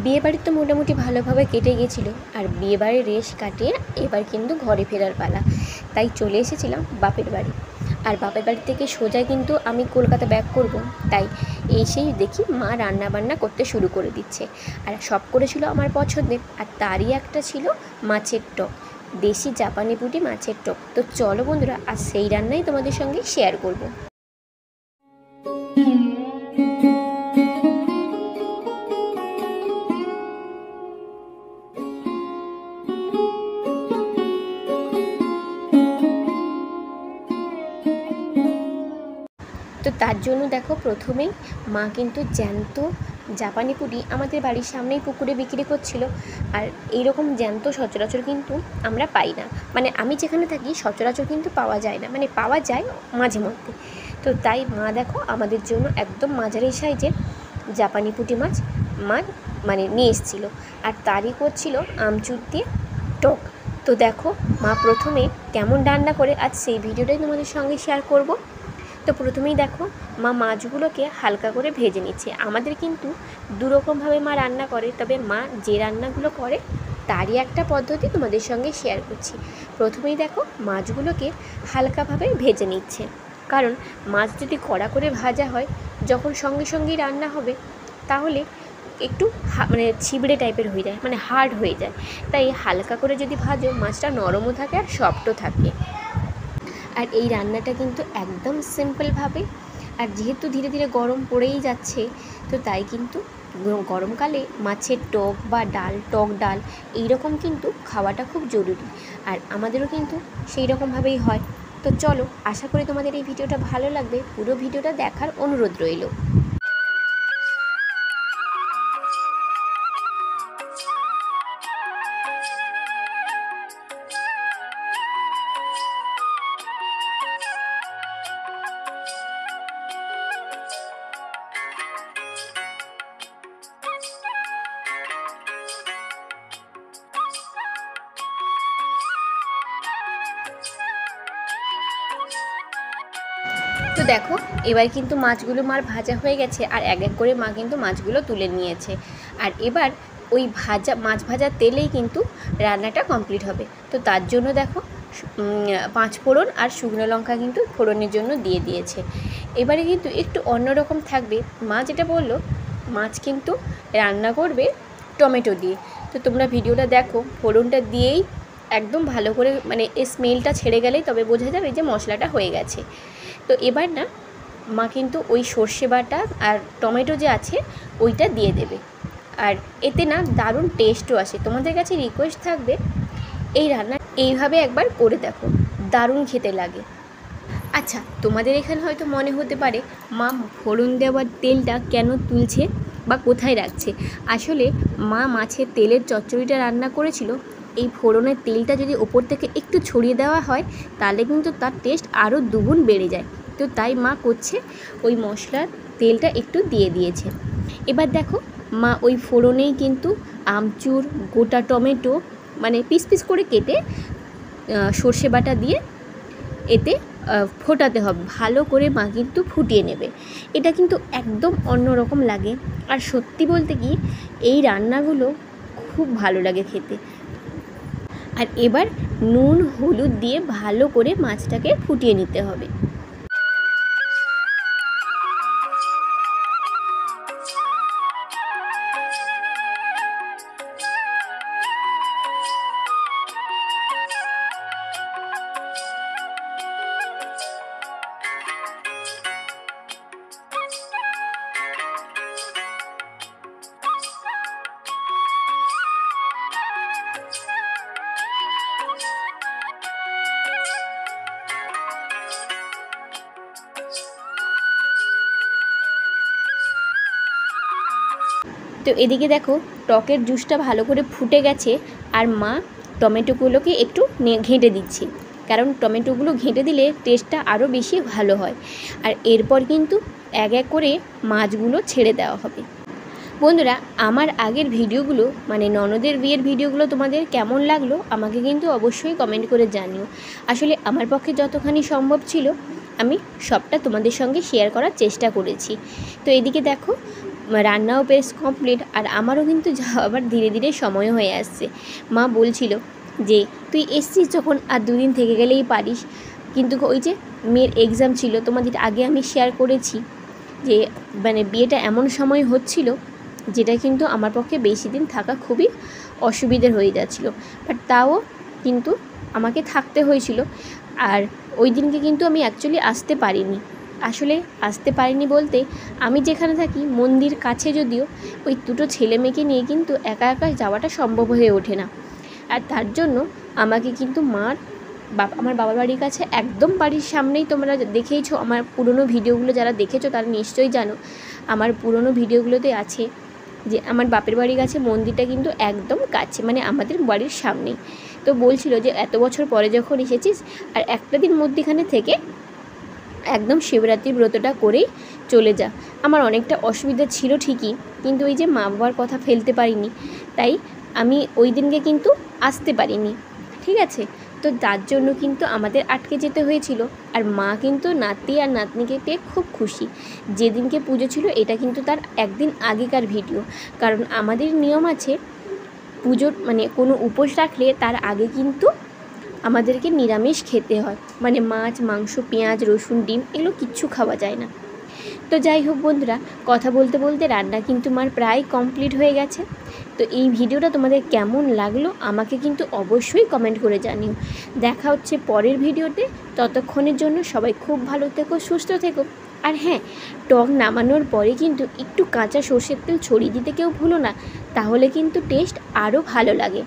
বিয়েবাড়ি তো মোটামুটি ভালোভাবে কেটে গেছিলো, আর বিয়েবাড়ির রেশ কাটিয়ে এবার কিন্তু ঘরে ফেরার পালা। তাই চলে এসেছিলাম বাপের বাড়ি। আর বাপের বাড়ি থেকে সোজা কিন্তু আমি কলকাতা ব্যাক করব। তাই এসেই দেখি মা রান্না বান্না করতে শুরু করে দিচ্ছে। আর সব করেছিল আমার পছন্দের, আর তারই একটা ছিল মাছের টক, দেশি জাপানি পুঁটি মাছের টক। তো চলো বন্ধুরা, আর সেই রান্নাই তোমাদের সঙ্গে শেয়ার করব। তো তার জন্য দেখো, প্রথমেই মা কিন্তু জ্যান্ত জাপানি পুঁটি আমাদের বাড়ির সামনেই পুকুরে বিক্রি করছিল। আর এইরকম জ্যান্ত সচরাচর কিন্তু আমরা পাই না, মানে আমি যেখানে থাকি সচরাচর কিন্তু পাওয়া যায় না, মানে পাওয়া যায় মাঝে মধ্যে। তো তাই মা দেখো আমাদের জন্য একদম মাঝারি সাইজের জাপানি পুঁটি মাছ মানে নিয়ে এসেছিলো, আর তারই করছিল আমচুর দিয়ে টক। তো দেখো মা প্রথমে কেমন রান্না করে আজ সেই ভিডিওটাই তোমাদের সঙ্গে শেয়ার করব। তো প্রথমেই দেখো মা মাছগুলোকে হালকা করে ভেজে নিচ্ছে। আমাদের কিন্তু দুরকমভাবে মা রান্না করে, তবে মা যে রান্নাগুলো করে তারই একটা পদ্ধতি তোমাদের সঙ্গে শেয়ার করছি। প্রথমেই দেখো মাছগুলোকে হালকাভাবে ভেজে নিচ্ছে, কারণ মাছ যদি কড়া করে ভাজা হয়, যখন সঙ্গে সঙ্গেই রান্না হবে তাহলে একটু মানে ছিবড়ে টাইপের হয়ে যায়, মানে হার্ড হয়ে যায়। তাই হালকা করে যদি ভাজো, মাছটা নরমও থাকে আর সফটও থাকে। আর এই রান্নাটা কিন্তু একদম সিম্পলভাবে, আর যেহেতু ধীরে ধীরে গরম পড়েই যাচ্ছে, তো তাই কিন্তু গরমকালে মাছের টক বা ডাল, টক ডাল এইরকম কিন্তু খাওয়াটা খুব জরুরি। আর আমাদেরও কিন্তু সেই রকমভাবেই হয়। তো চলো, আশা করি তোমাদের এই ভিডিওটা ভালো লাগবে, পুরো ভিডিওটা দেখার অনুরোধ রইল। তো দেখো এবার কিন্তু মাছগুলো মার ভাজা হয়ে গেছে, আর এক এক করে মা কিন্তু মাছগুলো তুলে নিয়েছে। আর এবার ওই মাছ ভাজার তেলেই কিন্তু রান্নাটা কমপ্লিট হবে। তো তার জন্য দেখো 5 ফোড়ন আর শুকনো লঙ্কা কিন্তু ফোড়নের জন্য দিয়ে দিয়েছে। এবারে কিন্তু একটু অন্যরকম থাকবে। মা যেটা বললো, মাছ কিন্তু রান্না করবে টমেটো দিয়ে। তো তোমরা ভিডিওটা দেখো, ফোড়নটা দিয়েই একদম ভালো করে মানে এই স্মেলটা ছেড়ে গেলেই তবে বোঝা যাবে যে মশলাটা হয়ে গেছে। তো এবার না মা কিন্তু ওই সর্ষে বাটা আর টমেটো যে আছে ওইটা দিয়ে দেবে, আর এতে না দারুণ টেস্টও আসে। তোমাদের কাছে রিকোয়েস্ট থাকবে এই রান্না এইভাবে একবার করে দেখো, দারুণ খেতে লাগে। আচ্ছা, তোমাদের এখানে হয়তো মনে হতে পারে মা ফোড়ন দেওয়ার তেলটা কেন তুলছে বা কোথায় রাখছে। আসলে মা মাছের তেলের চচ্চড়িটা রান্না করেছিল, এই ফোড়নের তেলটা যদি ওপর থেকে একটু ছড়িয়ে দেওয়া হয় তাহলে কিন্তু তার টেস্ট আরও দুগুণ বেড়ে যায়। তো তাই মা করছে, ওই মশলার তেলটা একটু দিয়ে দিয়েছে। এবার দেখো মা ওই ফোড়নেই কিন্তু আমচুর, গোটা টমেটো মানে পিস পিস করে কেটে সর্ষে বাটা দিয়ে এতে ফোটাতে হবে, ভালো করে মা কিন্তু ফুটিয়ে নেবে। এটা কিন্তু একদম অন্যরকম লাগে, আর সত্যি বলতে কি এই রান্নাগুলো খুব ভালো লাগে খেতে। আর এবার নুন হলুদ দিয়ে ভালো করে মাছটাকে ফুটিয়ে নিতে হবে। তো এদিকে দেখো টকের জুসটা ভালো করে ফুটে গেছে, আর মা টমেটোগুলোকে একটু ঘেঁটে দিচ্ছি, কারণ টমেটোগুলো ঘেঁটে দিলে টেস্টটা আরও বেশি ভালো হয়। আর এরপর কিন্তু এক এক করে মাছগুলো ছেড়ে দেওয়া হবে। বন্ধুরা, আমার আগের ভিডিওগুলো মানে ননদের বিয়ের ভিডিওগুলো তোমাদের কেমন লাগলো আমাকে কিন্তু অবশ্যই কমেন্ট করে জানিও। আসলে আমার পক্ষে যতখানি সম্ভব ছিল আমি সবটা তোমাদের সঙ্গে শেয়ার করার চেষ্টা করেছি। তো এদিকে দেখো রান্নাও বেশ কমপ্লিট, আর আমারও কিন্তু আবার ধীরে ধীরে সময় হয়ে আসছে। মা বলছিল যে তুই এসছিস যখন আর 2 দিন থেকে গেলেই পারিস, কিন্তু ওই যে মেয়ের এক্সাম ছিল, তোমাদের আগে আমি শেয়ার করেছি যে মানে বিয়েটা এমন সময় হচ্ছিল যেটা কিন্তু আমার পক্ষে বেশি দিন থাকা খুবই অসুবিধার হয়ে যাচ্ছিলো, বাট তাও কিন্তু আমাকে থাকতে হয়েছিল। আর ওই দিনকে কিন্তু আমি অ্যাকচুয়ালি আসতে পারিনি বলতে আমি যেখানে থাকি মন্দির কাছে, যদিও ওই দুটো ছেলে মেয়েকে নিয়ে কিন্তু একা একা যাওয়াটা সম্ভব হয়ে ওঠে না। আর তার জন্য আমাকে কিন্তু আমার বাবার বাড়ির কাছে, একদম বাড়ির সামনেই, তোমরা দেখেইছো আমার পুরনো ভিডিওগুলো, যারা দেখেছো তারা নিশ্চয়ই জানো, আমার পুরনো ভিডিওগুলোতে আছে যে আমার বাপের বাড়ির কাছে মন্দিরটা কিন্তু একদম কাছে, মানে আমাদের বাড়ির সামনেই। তো বলছিল যে এত বছর পরে যখন এসেছিস আর একটা দিন মধ্যখানে থেকে একদম শিবরাত্রির ব্রতটা করেই চলে যা। আমার অনেকটা অসুবিধা ছিল ঠিকই, কিন্তু ওই যে মা বাবার কথা ফেলতে পারিনি, তাই আমি ওই দিনকে কিন্তু আসতে পারিনি, ঠিক আছে। তো তার জন্য কিন্তু আমাদের আটকে যেতে হয়েছিল। আর মা কিন্তু নাতি আর নাতনিকে পেয়ে খুব খুশি। যেদিনকে পুজো ছিল এটা কিন্তু তার একদিন আগেকার ভিডিও, কারণ আমাদের নিয়ম আছে পুজোর মানে কোনো উপোস রাখলে তার আগে কিন্তু আমাদেরকে নিরামিষ খেতে হয়, মানে মাছ, মাংস, পেঁয়াজ, রসুন, ডিম এগুলো কিচ্ছু খাওয়া যায় না। তো যাই হোক বন্ধুরা, কথা বলতে বলতে রান্না কিন্তু আমার প্রায় কমপ্লিট হয়ে গেছে। তো এই ভিডিওটা তোমাদের কেমন লাগলো আমাকে কিন্তু অবশ্যই কমেন্ট করে জানিও। দেখা হচ্ছে পরের ভিডিওতে, ততক্ষণের জন্য সবাই খুব ভালো থেকো, সুস্থ থেকো। আর হ্যাঁ, টক নামানোর পরে কিন্তু একটু কাঁচা সর্ষের তেল ছড়িয়ে দিতে কেউ ভুলো না, তাহলে কিন্তু টেস্ট আরও ভালো লাগে।